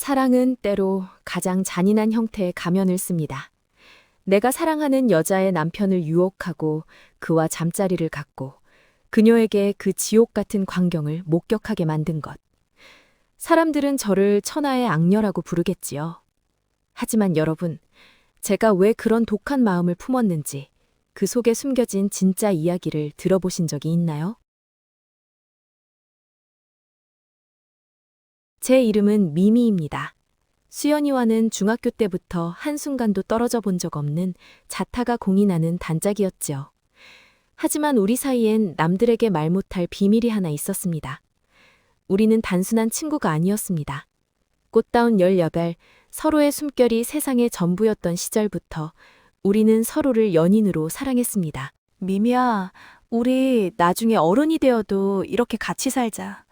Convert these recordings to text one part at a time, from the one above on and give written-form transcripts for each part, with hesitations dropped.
사랑은 때로 가장 잔인한 형태의 가면을 씁니다. 내가 사랑하는 여자의 남편을 유혹하고 그와 잠자리를 갖고 그녀에게 그 지옥 같은 광경을 목격하게 만든 것. 사람들은 저를 천하의 악녀라고 부르겠지요. 하지만 여러분, 제가 왜 그런 독한 마음을 품었는지 그 속에 숨겨진 진짜 이야기를 들어보신 적이 있나요? 제 이름은 미미입니다. 수연이와는 중학교 때부터 한순간도 떨어져 본 적 없는 자타가 공이 나는 단짝이었지요. 하지만 우리 사이엔 남들에게 말 못할 비밀이 하나 있었습니다. 우리는 단순한 친구가 아니었습니다. 꽃다운 18, 서로의 숨결이 세상의 전부였던 시절부터 우리는 서로를 연인으로 사랑했습니다. 미미야, 우리 나중에 어른이 되어도 이렇게 같이 살자.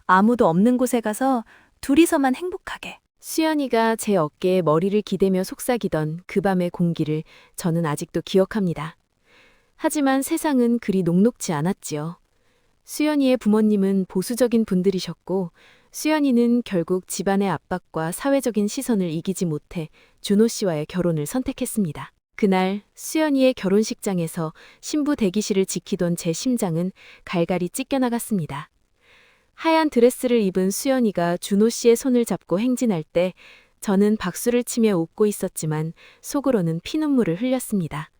아무도 없는 곳에 가서 둘이서만 행복하게. 수연이가 제 어깨에 머리를 기대며 속삭이던 그 밤의 공기를 저는 아직도 기억합니다. 하지만 세상은 그리 녹록지 않았지요. 수연이의 부모님은 보수적인 분들이셨고, 수연이는 결국 집안의 압박과 사회적인 시선을 이기지 못해 준호 씨와의 결혼을 선택했습니다. 그날 수연이의 결혼식장에서 신부 대기실을 지키던 제 심장은 갈갈이 찢겨나갔습니다. 하얀 드레스를 입은 수연이가 준호 씨의 손을 잡고 행진할 때 저는 박수를 치며 웃고 있었지만 속으로는 피눈물을 흘렸습니다.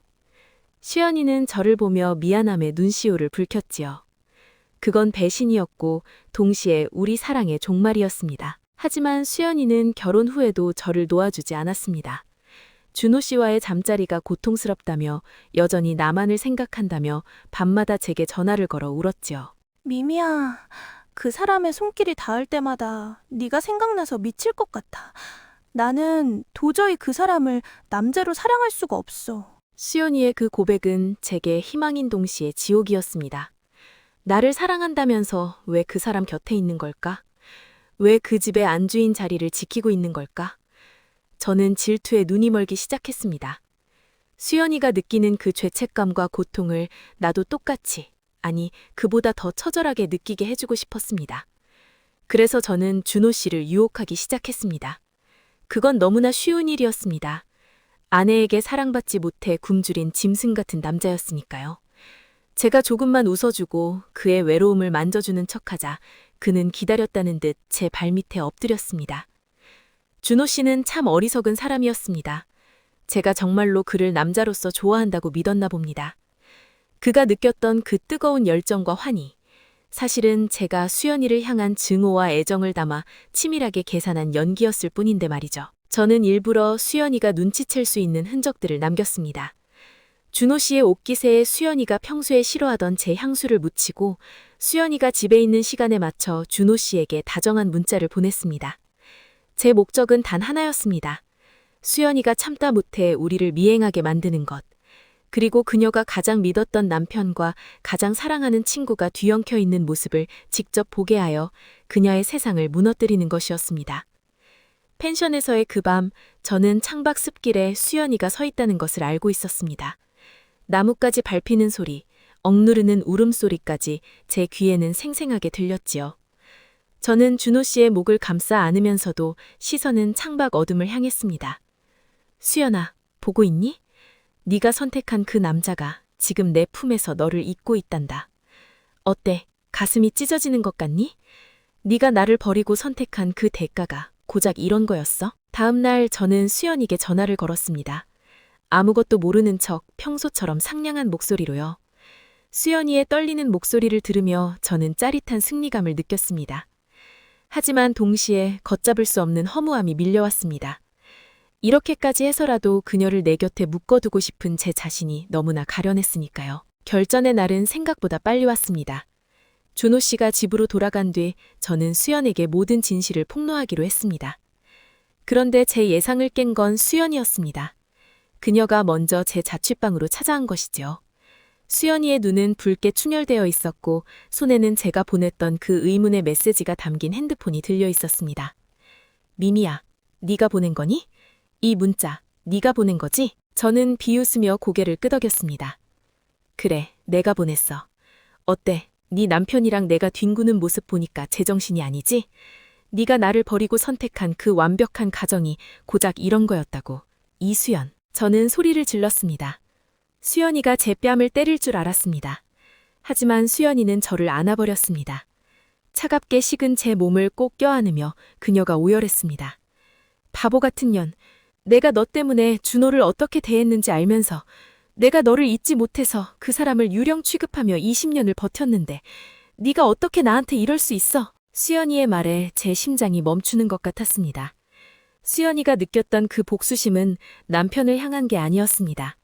수연이는 저를 보며 미안함에 눈시울을 붉혔지요. 그건 배신이었고 동시에 우리 사랑의 종말이었습니다. 하지만 수연이는 결혼 후에도 저를 놓아주지 않았습니다. 준호 씨와의 잠자리가 고통스럽다며 여전히 나만을 생각한다며 밤마다 제게 전화를 걸어 울었지요. 미미야, 그 사람의 손길이 닿을 때마다 네가 생각나서 미칠 것 같아. 나는 도저히 그 사람을 남자로 사랑할 수가 없어. 수연이의 그 고백은 제게 희망인 동시에 지옥이었습니다. 나를 사랑한다면서 왜 그 사람 곁에 있는 걸까? 왜 그 집의 안주인 자리를 지키고 있는 걸까? 저는 질투에 눈이 멀기 시작했습니다. 수연이가 느끼는 그 죄책감과 고통을 나도 똑같이, 아니 그보다 더 처절하게 느끼게 해주고 싶었습니다. 그래서 저는 준호 씨를 유혹하기 시작했습니다. 그건 너무나 쉬운 일이었습니다. 아내에게 사랑받지 못해 굶주린 짐승 같은 남자였으니까요. 제가 조금만 웃어주고 그의 외로움을 만져주는 척하자 그는 기다렸다는 듯 제 발밑에 엎드렸습니다. 준호 씨는 참 어리석은 사람이었습니다. 제가 정말로 그를 남자로서 좋아한다고 믿었나 봅니다. 그가 느꼈던 그 뜨거운 열정과 환희, 사실은 제가 수연이를 향한 증오와 애정을 담아 치밀하게 계산한 연기였을 뿐인데 말이죠. 저는 일부러 수연이가 눈치챌 수 있는 흔적들을 남겼습니다. 준호 씨의 옷깃에 수연이가 평소에 싫어하던 제 향수를 묻히고 수연이가 집에 있는 시간에 맞춰 준호 씨에게 다정한 문자를 보냈습니다. 제 목적은 단 하나였습니다. 수연이가 참다 못해 우리를 미행하게 만드는 것. 그리고 그녀가 가장 믿었던 남편과 가장 사랑하는 친구가 뒤엉켜 있는 모습을 직접 보게 하여 그녀의 세상을 무너뜨리는 것이었습니다. 펜션에서의 그 밤, 저는 창밖 숲길에 수연이가 서 있다는 것을 알고 있었습니다. 나뭇가지 밟히는 소리, 억누르는 울음소리까지 제 귀에는 생생하게 들렸지요. 저는 준호 씨의 목을 감싸 안으면서도 시선은 창밖 어둠을 향했습니다. 수연아, 보고 있니? 네가 선택한 그 남자가 지금 내 품에서 너를 잊고 있단다. 어때? 가슴이 찢어지는 것 같니? 네가 나를 버리고 선택한 그 대가가 고작 이런 거였어? 다음 날 저는 수연이에게 전화를 걸었습니다. 아무것도 모르는 척 평소처럼 상냥한 목소리로요. 수연이의 떨리는 목소리를 들으며 저는 짜릿한 승리감을 느꼈습니다. 하지만 동시에 걷잡을 수 없는 허무함이 밀려왔습니다. 이렇게까지 해서라도 그녀를 내 곁에 묶어두고 싶은 제 자신이 너무나 가련했으니까요. 결전의 날은 생각보다 빨리 왔습니다. 준호 씨가 집으로 돌아간 뒤 저는 수연에게 모든 진실을 폭로하기로 했습니다. 그런데 제 예상을 깬 건 수연이었습니다. 그녀가 먼저 제 자취방으로 찾아온 것이죠. 수연이의 눈은 붉게 충혈되어 있었고 손에는 제가 보냈던 그 의문의 메시지가 담긴 핸드폰이 들려 있었습니다. 미미야, 네가 보낸 거니? 이 문자, 네가 보낸 거지? 저는 비웃으며 고개를 끄덕였습니다. 그래, 내가 보냈어. 어때? 네 남편이랑 내가 뒹구는 모습 보니까 제정신이 아니지? 네가 나를 버리고 선택한 그 완벽한 가정이 고작 이런 거였다고. 이수연. 저는 소리를 질렀습니다. 수연이가 제 뺨을 때릴 줄 알았습니다. 하지만 수연이는 저를 안아버렸습니다. 차갑게 식은 제 몸을 꼭 껴안으며 그녀가 오열했습니다. 바보 같은 년, 내가 너 때문에 준호를 어떻게 대했는지 알면서 내가 너를 잊지 못해서 그 사람을 유령 취급하며 20년을 버텼는데 네가 어떻게 나한테 이럴 수 있어? 수연이의 말에 제 심장이 멈추는 것 같았습니다. 수연이가 느꼈던 그 복수심은 남편을 향한 게 아니었습니다.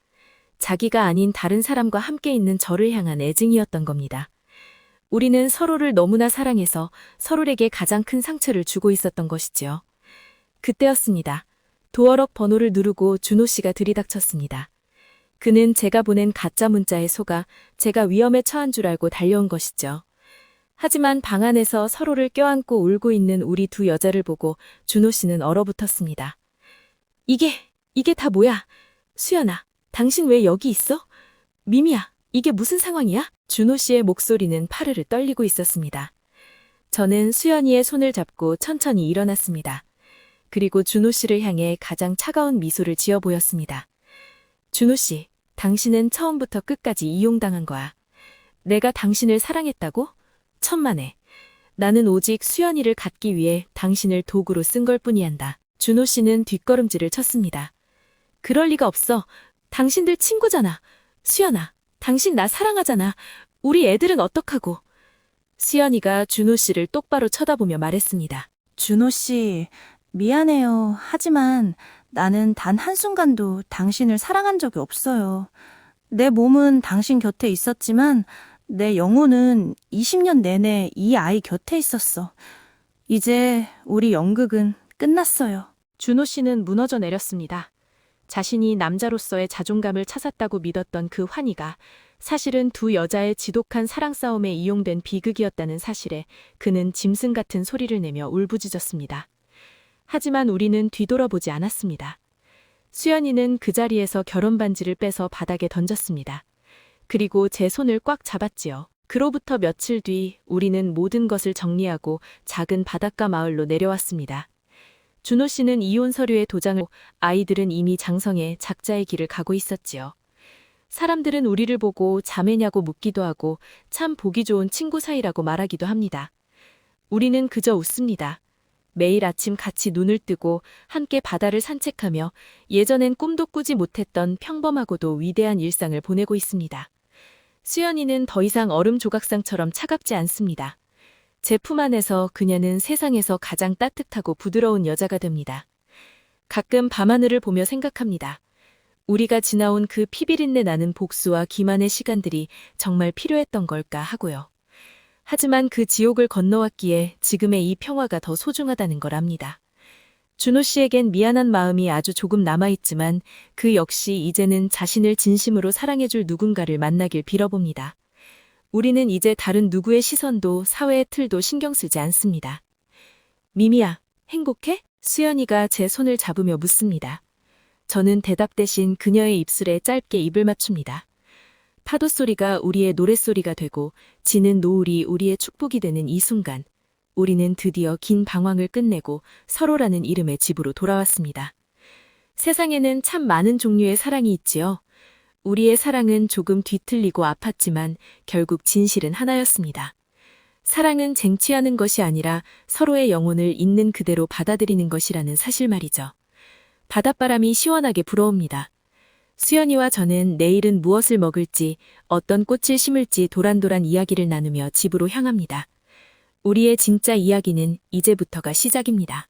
자기가 아닌 다른 사람과 함께 있는 저를 향한 애증이었던 겁니다. 우리는 서로를 너무나 사랑해서 서로에게 가장 큰 상처를 주고 있었던 것이지요. 그때였습니다. 도어록 번호를 누르고 준호 씨가 들이닥쳤습니다. 그는 제가 보낸 가짜 문자에 속아 제가 위험에 처한 줄 알고 달려온 것이죠. 하지만 방 안에서 서로를 껴안고 울고 있는 우리 두 여자를 보고 준호 씨는 얼어붙었습니다. 이게 다 뭐야? 수연아, 당신 왜 여기 있어? 미미야, 이게 무슨 상황이야? 준호 씨의 목소리는 파르르 떨리고 있었습니다. 저는 수연이의 손을 잡고 천천히 일어났습니다. 그리고 준호 씨를 향해 가장 차가운 미소를 지어 보였습니다. 준호 씨, 당신은 처음부터 끝까지 이용당한 거야. 내가 당신을 사랑했다고? 천만에. 나는 오직 수연이를 갖기 위해 당신을 도구로 쓴 걸 뿐이란다. 준호 씨는 뒷걸음질을 쳤습니다. 그럴 리가 없어. 당신들 친구잖아. 수연아, 당신 나 사랑하잖아. 우리 애들은 어떡하고. 수연이가 준호 씨를 똑바로 쳐다보며 말했습니다. 준호 씨, 미안해요. 하지만 나는 단 한순간도 당신을 사랑한 적이 없어요. 내 몸은 당신 곁에 있었지만 내 영혼은 20년 내내 이 아이 곁에 있었어. 이제 우리 연극은 끝났어요. 준호 씨는 무너져 내렸습니다. 자신이 남자로서의 자존감을 찾았다고 믿었던 그 환희가 사실은 두 여자의 지독한 사랑 싸움에 이용된 비극이었다는 사실에 그는 짐승 같은 소리를 내며 울부짖었습니다. 하지만 우리는 뒤돌아보지 않았습니다. 수연이는 그 자리에서 결혼 반지를 빼서 바닥에 던졌습니다. 그리고 제 손을 꽉 잡았지요. 그로부터 며칠 뒤 우리는 모든 것을 정리하고 작은 바닷가 마을로 내려왔습니다. 준호 씨는 이혼 서류에 도장을, 아이들은 이미 장성해 작자의 길을 가고 있었지요. 사람들은 우리를 보고 자매냐고 묻기도 하고 참 보기 좋은 친구 사이라고 말하기도 합니다. 우리는 그저 웃습니다. 매일 아침 같이 눈을 뜨고 함께 바다를 산책하며 예전엔 꿈도 꾸지 못했던 평범하고도 위대한 일상을 보내고 있습니다. 수연이는 더 이상 얼음 조각상처럼 차갑지 않습니다. 제 품 안에서 그녀는 세상에서 가장 따뜻하고 부드러운 여자가 됩니다. 가끔 밤하늘을 보며 생각합니다. 우리가 지나온 그 피비린내 나는 복수와 기만의 시간들이 정말 필요했던 걸까 하고요. 하지만 그 지옥을 건너왔기에 지금의 이 평화가 더 소중하다는 걸 압니다. 준호 씨에겐 미안한 마음이 아주 조금 남아있지만 그 역시 이제는 자신을 진심으로 사랑해줄 누군가를 만나길 빌어봅니다. 우리는 이제 다른 누구의 시선도 사회의 틀도 신경 쓰지 않습니다. 미미야, 행복해? 수연이가 제 손을 잡으며 묻습니다. 저는 대답 대신 그녀의 입술에 짧게 입을 맞춥니다. 파도 소리가 우리의 노랫소리가 되고 지는 노을이 우리의 축복이 되는 이 순간, 우리는 드디어 긴 방황을 끝내고 서로라는 이름의 집으로 돌아왔습니다. 세상에는 참 많은 종류의 사랑이 있지요. 우리의 사랑은 조금 뒤틀리고 아팠지만 결국 진실은 하나였습니다. 사랑은 쟁취하는 것이 아니라 서로의 영혼을 있는 그대로 받아들이는 것이라는 사실 말이죠. 바닷바람이 시원하게 불어옵니다. 수연이와 저는 내일은 무엇을 먹을지, 어떤 꽃을 심을지 도란도란 이야기를 나누며 집으로 향합니다. 우리의 진짜 이야기는 이제부터가 시작입니다.